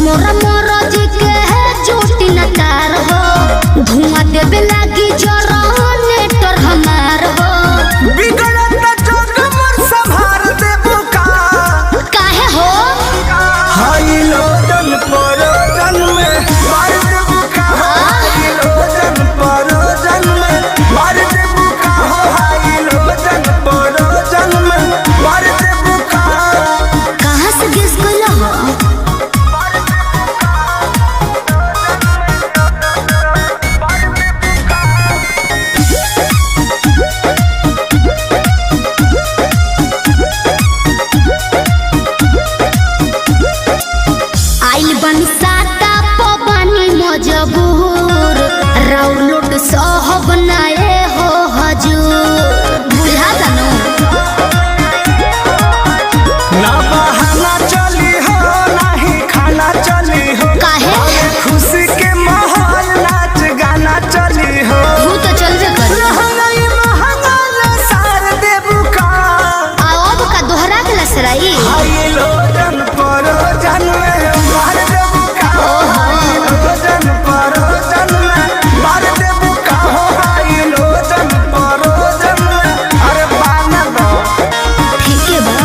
मोरा मोरा जी के है झूठी नकार हो, धुआं देवे लागी जनरेटर हमार हो। बिगड़त जोग मोर संभार देबो का काहे हो हाई लोजन परोजन में मार देबो का हाई लोजन परोजन में मार देबो का हाई लोजन परोजन में मार देबो का। कहां से गेस कइला हो? साता पवानी मजबूर राउलोट सहब नाए हो हजूर बुझा जानो ना बहाना चली हो नाही खाना चली हो, काहे खुशी के माहौल नाच गाना चली हो। तू तो चलबे कर रहलई महंगा सार देबू का अब का दोहरा के लसराई हाई लोजन परोजन में मार देबू का हाई लोजन परोजन में मार देबू का हाई लोजन परोजन में। अरे बाना दो ठीक है बा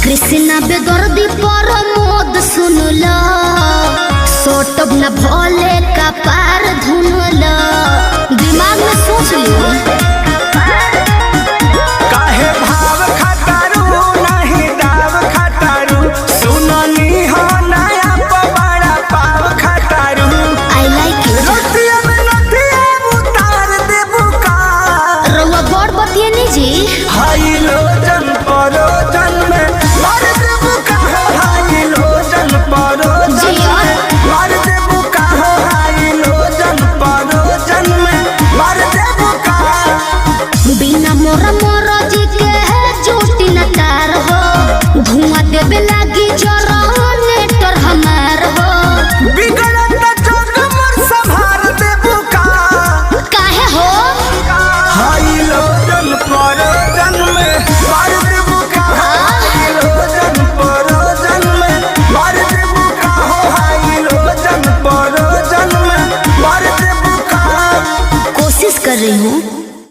कृष्णा बेदर्दी पर मोद सुनला सोटब न भोले का पार धुनला दिमाग में सोच लियो काहे भाव खटारू नहीं दाव खटारू सुननी हो नया पवाड़ा पाव खटारू। आई लाइक इट नथिया में नथिया उतार देबू का रउआ बड़ बतिए नी जी हाई लोजन परोजन में मार देबू का हाई लोजन परोजन जिया। में मार देबू का हाई लोजन परोजन में मार देबू का। बिना मोरा मोरा जी के है झूठी नकार हो, धुआं देवे लागी जर